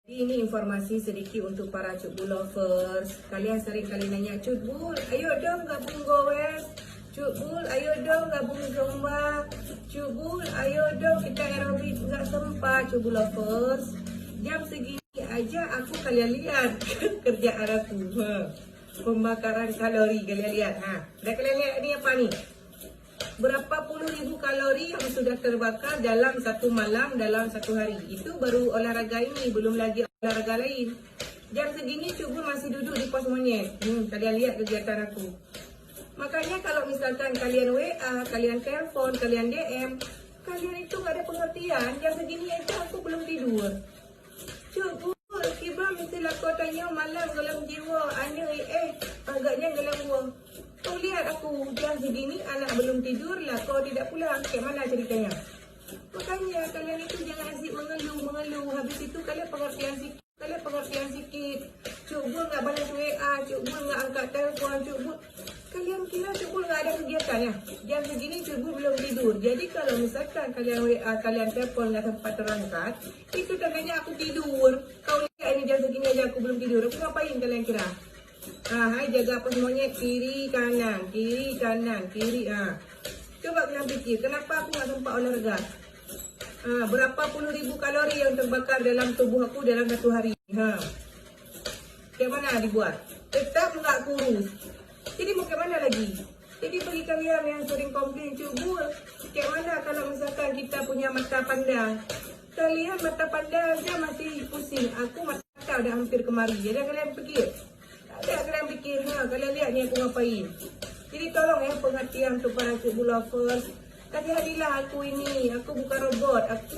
Ini informasi sedikit untuk para Cuk Bull lovers. Kalian sering kali nanya, Cuk Bull, ayo dong gabung Goes. Cuk Bull, ayo dong gabung Zumba. Cuk Bull, ayo dong kita aerobik nggak sempat. Cuk Bull lovers, jam segini aja aku kalian lihat kerjaan aku. Pembakaran kalori kalian lihat. Dah kalian lihat ni apa ni? Berapa puluh ribu kalori yang sudah terbakar dalam satu malam, dalam satu hari. Itu baru olahraga ini, belum lagi olahraga lain. Jam segini Cuk Bull masih duduk di pos monyet. Kalian lihat kegiatan aku. Makanya kalau misalkan kalian WA, kalian telepon, kalian DM, kalian itu gak ada pengertian. Jam segini aja aku belum tidur. Cuk Bull, kibar mestilah kau tanya malam gelam jiwa. Agaknya gelam jiwa. Kau lihat aku jam segini anak belum tidur lah, kau tidak pulang. Kayak mana ceritanya? Makanya kalian itu jangan asyik mengeluh. Habis itu kalian pengertian sikit. Cuk Bull nggak balas WA, Cuk Bull nggak angkat telepon, Cuk Bull. Kalian kira Cuk Bull nggak ada kegiatan ya? Jam segini Cuk Bull belum tidur. Jadi kalau misalkan kalian WA, kalian telepon nggak sempat terangkat, itu tandanya aku tidur. Kau lihat ini jam segini aja aku belum tidur. Aku ngapain kalian kira? Hai jaga pos monyet, kiri kanan. Coba kalian pikir, kenapa aku nggak sempat olahraga? Berapa puluh ribu kalori yang terbakar dalam tubuh aku dalam satu hari? Kayak mana dibuat? Tetap nggak kurus. Jadi mau ke mana lagi? Jadi bagi kalian yang sering komplain, Cuk Bull, kayak mana kalau misalkan kita punya mata panda? Kalian mata panda aja masih pusing. Aku mata udah hampir kemari. Jadi kalian pikir? Ada kalian pikir, kalian lihat ni aku ngapain. Jadi tolong ya pengertian untuk para Cuk Bull lovers. Kasih hadilah aku ini, aku bukan robot, aku